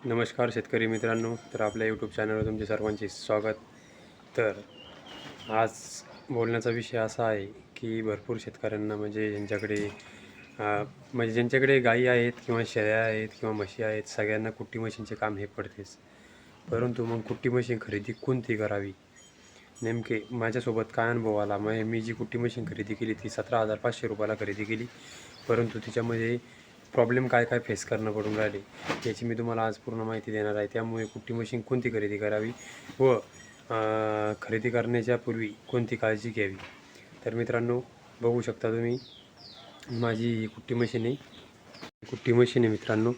नमस्कार शेतकरी मित्रांनो. तर आपल्या यूट्यूब चॅनलवर तुमचे सर्वांचे स्वागत. तर आज बोलण्याचा विषय असा आहे की भरपूर शेतकऱ्यांना म्हणजे ज्यांच्याकडे गायी आहेत किंवा शेळ्या आहेत किंवा म्हशी आहेत, सगळ्यांना कुट्टी मशीनचे काम हे पडतेच. परंतु मग कुट्टी मशीन खरेदी कोणती करावी, नेमके माझ्यासोबत काय अनुभव आला. मग मी जी कुट्टी मशीन खरेदी केली ती 17,500 रुपयाला खरेदी केली. परंतु तिच्यामध्ये प्रॉब्लेम काय काय फेस करणं पडून राहिले याची मी तुम्हाला आज पूर्ण माहिती देणार आहे. त्यामुळे कुट्टी मशीन कोणती खरेदी करावी व खरेदी करण्याच्या पूर्वी कोणती काळजी घ्यावी. तर मित्रांनो, बघू शकता तुम्ही माझी ही कुट्टी मशीन आहे मित्रांनो.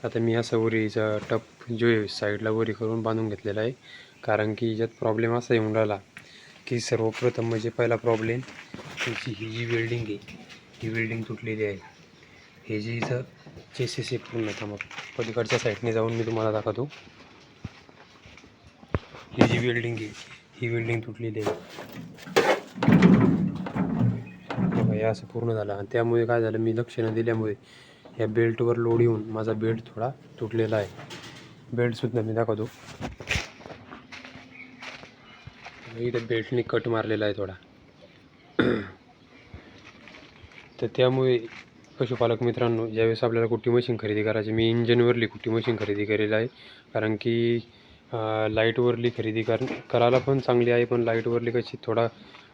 आता मी असा वरीचा टप जो आहे साईडला वरी करून बांधून घेतलेला आहे, कारण की याच्यात प्रॉब्लेम असा येऊन राहिला की सर्वप्रथम म्हणजे पहिला प्रॉब्लेम त्याची ही जी वेल्डिंग आहे, ही वेल्डिंग तुटलेली आहे. हे जे इथं चेसिस आहे पूर्ण, थांबा पलीकडच्या साईडने जाऊन मी तुम्हाला दाखवतो. ही जी वेल्डिंग आहे ही वेल्डिंग तुटलेली आहे. बघा, हे असं पूर्ण झालं आणि त्यामुळे काय झालं, मी लक्ष न दिल्यामुळे या बेल्टवर लोड येऊन माझा बेल्ट थोडा तुटलेला आहे. बेल्टसुद्धा मी दाखवतो. इथं बेल्टने कट मारलेला आहे थोडा. तर त्यामुळे पशुपालक मित्रांनो, ज्यावेळेस आपल्याला कुट्टी मशीन खरेदी करायची, मी इंजनवरली कुट्टी मशीन खरेदी केलेलं आहे. कारण की लाईटवरली खरेदी करायला पण चांगली आहे, पण लाईटवरली कशी थोडा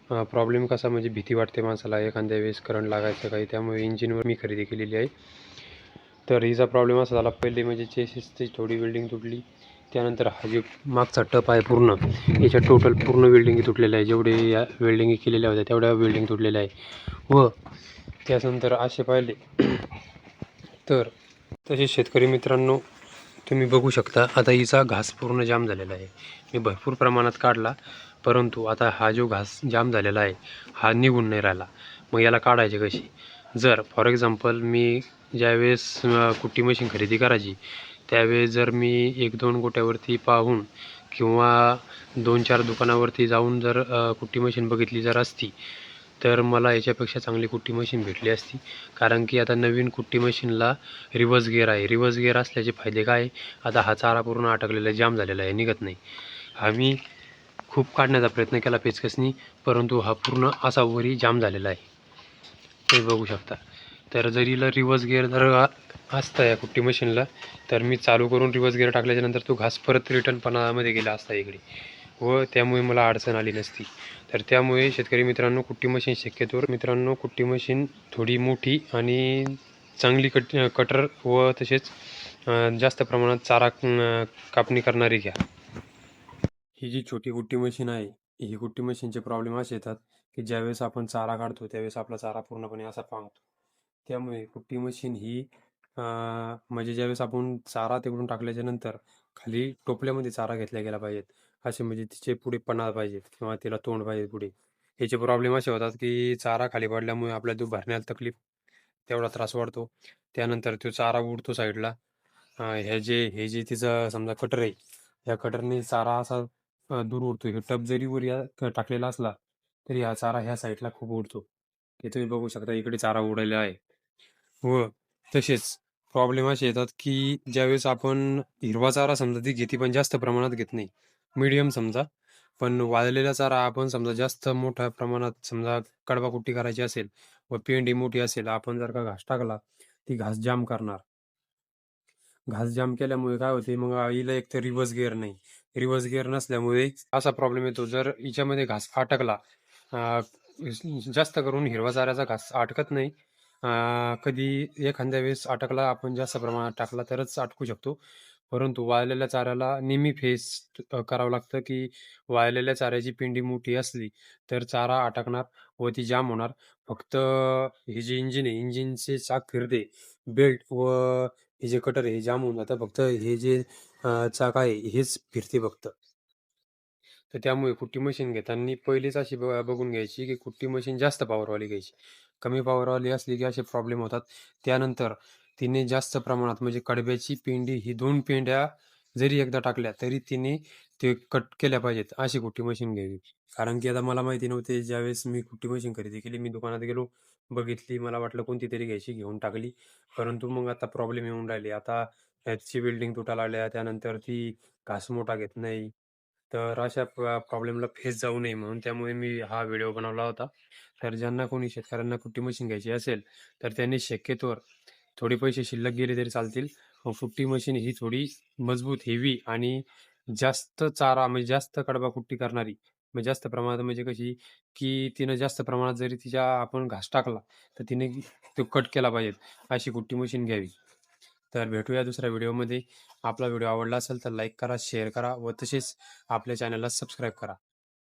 प्रॉब्लेम कसा म्हणजे भीती वाटते माणसाला एखाद्या वेळेस करंट लागायचं काही, त्यामुळे इंजिनवर मी खरेदी केलेली आहे. तर हिचा प्रॉब्लेम असा झाला, पहिले म्हणजे चेसिसची थोडी वेल्डिंग तुटली. त्यानंतर हा जे मागचा टप आहे पूर्ण, याच्या टोटल पूर्ण वेल्डिंग तुटलेल्या आहे. जेवढे या वेल्डिंग केलेल्या होत्या तेवढ्या वेल्डिंग तुटलेल्या आहे. व त्यानंतर असे पाहिले तर तसे शेतकरी मित्रांनो, तुम्ही बघू शकता आता हिचा घास पूर्ण जाम झालेला आहे. मी भरपूर प्रमाणात काढला, परंतु आता हा जो घास जाम झालेला आहे हा निघून नाही राहिला. मग याला काढायचे कशी? जर फॉर एक्झाम्पल मी ज्यावेळेस कुट्टी मशीन खरेदी करायची त्यावेळेस जर मी 1-2 गोट्यावरती पाहून किंवा 2-4 दुकानावरती जाऊन जर कुट्टी मशीन बघितली जर असती, तर मला याच्यापेक्षा चांगली कुट्टी मशीन भेटली असती. कारण की आता नवीन कुट्टी मशीनला रिवर्स गिअर आहे. रिवर्स गिअर असल्याचे फायदे काय? आता हा चारा पूर्ण अटकलेला जाम झालेला आहे, निघत नाही. आम्ही खूप काढण्याचा प्रयत्न केला पेचकसनी, परंतु हा पूर्ण असा वरी जाम झालेला आहे, ते बघू शकता. तर जर हिला रिवर्स गिअर जर असता या कुट्टी मशीनला, तर मी चालू करून रिवर्स गिअर टाकल्याच्यानंतर तो घास परत रिटर्नपणामध्ये गेला असता इकडे, व त्यामुळे मला अडचण आली नसती. तर त्यामुळे शेतकरी मित्रांनो, कुट्टी मशीन शक्यतोवर मित्रांनो कुट्टी मशीन थोडी मोठी आणि चांगली कटर व तसेच जास्त प्रमाणात चारा कापणी करणारी घ्या. ही जी छोटी कुट्टी मशीन आहे, ही कुट्टी मशीनचे प्रॉब्लेम असे येतात की ज्यावेळेस आपण चारा काढतो त्यावेळेस आपला चारा पूर्णपणे असा पांगतो. त्यामुळे कुट्टी मशीन ही म्हणजे ज्यावेळेस आपण चारा तिकडून टाकल्याच्या नंतर खाली टोपल्यामध्ये चारा घेतला गेला पाहिजेत. असे म्हणजे तिचे पुढे पन्हाळ पाहिजेत किंवा तिला तोंड पाहिजे पुढे. याचे प्रॉब्लेम असे होतात की चारा खाली पडल्यामुळे आपल्याला तो भरण्याला तकलीफ, तेवढा त्रास वाढतो. त्यानंतर तो चारा उडतो साईडला. हे जे तिचं समजा कटर आहे, या कटरने चारा असा दूर उडतो. हे टप जरी वर टाकलेला असला तरी हा चारा ह्या साईडला खूप उडतो. हे तुम्ही बघू शकता, इकडे चारा उडालेला आहे. व तसेच प्रॉब्लेम असे येतात की ज्यावेळेस आपण हिरवा चारा समजा ती घेते, पण जास्त प्रमाणात घेत नाही, मीडियम समजा. पण वाळलेला चारा आपण समजा जास्त मोठ्या प्रमाणात समजा कडबा कुट्टी करायची असेल व पेंडी मोठी असेल, आपण जर का घास टाकला ती घास जाम करणार. घास जाम केल्यामुळे काय होते, मग हिला एक तर रिव्हर्स गिअर नाही. रिव्हर्स गिअर नसल्यामुळे असा प्रॉब्लेम येतो, जर हिच्यामध्ये घास अटकला, अं, जास्त करून हिरवा चाऱ्याचा घास अटकत नाही. कधी एखाद्या वेळेस अटकला, आपण जास्त प्रमाणात टाकला तरच अटकू शकतो. परंतु वाळलेल्या चाऱ्याला नेहमी फेस करावं लागतं की वाळलेल्या चाऱ्याची पिंडी मोठी असली तर चारा अटकणार व ती जाम होणार. फक्त हे जे इंजिन आहे, इंजिनचे चाक फिरते, बेल्ट व हे जे कटर आहे हे जाम होऊन जातं. फक्त हे जे चाक आहे हेच फिरते फक्त. तर त्यामुळे कुट्टी मशीन घेताना पहिलीच अशी बघून घ्यायची की कुट्टी मशीन जास्त पॉवरवाली घ्यायची. कमी पॉवरवाली असली की असे प्रॉब्लेम होतात. त्यानंतर तिने जास्त प्रमाणात म्हणजे कडब्याची पेंडी ही 2 पेंड्या जरी एकदा टाकल्या तरी तिने ते कट केल्या पाहिजेत, अशी कुट्टी मशीन घ्यावी. कारण की आता मला माहिती नव्हते, ज्यावेळेस मी कुट्टी मशीन खरेदी केली, मी दुकानात गेलो, बघितली, मला वाटलं कोणती तरी घ्यायची, घेऊन टाकली. परंतु मग आता प्रॉब्लेम येऊन राहिले. आता ह्याची बिल्डिंग तुटायला लागल्या, त्यानंतर ती घासमोटा घेत नाही. तर अशा प्रॉब्लेमला फेस जाऊ नये म्हणून त्यामुळे मी हा व्हिडिओ बनवला होता. तर ज्यांना कोणी शेतकऱ्यांना कुट्टी मशीन घ्यायची असेल, तर त्यांनी शक्यतोवर थोडे पैसे शिल्लक गेले तरी चालतील. कुट्टी मशीन ही थोडी मजबूत, हेवी आणि जास्त चारा म्हणजे जास्त कडबा कुट्टी करणारी, म्हणजे जास्त प्रमाणात म्हणजे कशी, की तिनं जास्त प्रमाणात जरी तिच्या आपण घास टाकला, तर तिने तो कट केला पाहिजे, अशी कुट्टी मशीन घ्यावी. तर भेटूया दुसऱ्या व्हिडिओमध्ये. आपला व्हिडिओ आवडला असेल तर लाईक करा, शेअर करा व तसेच आपल्या चॅनलला सबस्क्राईब करा.